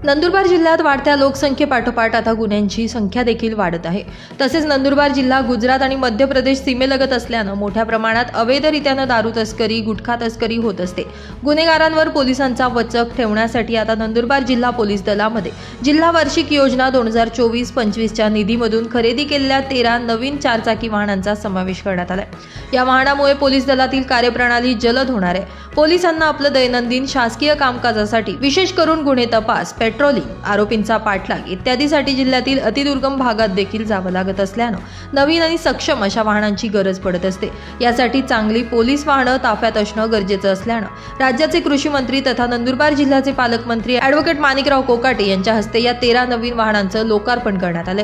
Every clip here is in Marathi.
नंदुरबार जिल्ह्यात वाढत्या लोकसंख्येपाठोपाठ आता गुन्ह्यांची संख्या देखील वाढत आहे। तसेच नंदुरबार जिल्हा गुजरात आणि मध्य प्रदेश सीमेलगत असल्याने मोठ्या प्रमाणात अवैधरित्याने दारू तस्करी, गुटखा तस्करी होत असते। गुन्हेगारांवर पोलिसांचा वचक ठेवण्यासाठी आता नंदुरबार जिल्हा पोलीस दलामध्ये जिल्हा वार्षिक योजना 2024-25 च्या निधीमधून खरेदी केलेल्या 13 नवीन चारचाकी वाहनांचा समावेश करण्यात आला आहे। या वाहनामुळे पोलीस दलातील कार्यप्रणाली जलद होणार आहे। पोलिसांना आपलं दैनंदिन शासकीय कामकाजासाठी विशेष करून गुन्हे तपास, पेट्रोलिंग, आरोपींचा पाठलाग इत्यादीसाठी जिल्ह्यातील अतिदुर्गम भागात देखील जावं लागत असल्यानं नवीन आणि सक्षम अशा वाहनांची गरज पडत असते। यासाठी चांगली पोलीस वाहनं ताफ्यात असणं गरजेचं असल्यानं राज्याचे कृषी मंत्री तथा नंदुरबार जिल्ह्याचे पालकमंत्री ॲडव्होकेट माणिकराव कोकाटे यांच्या हस्ते या 13 नवीन वाहनांचं लोकार्पण करण्यात आले।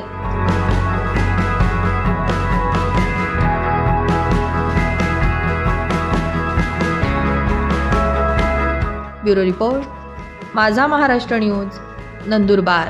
ब्युरो रिपोर्ट, माझा महाराष्ट्र न्यूज, नंदुरबार।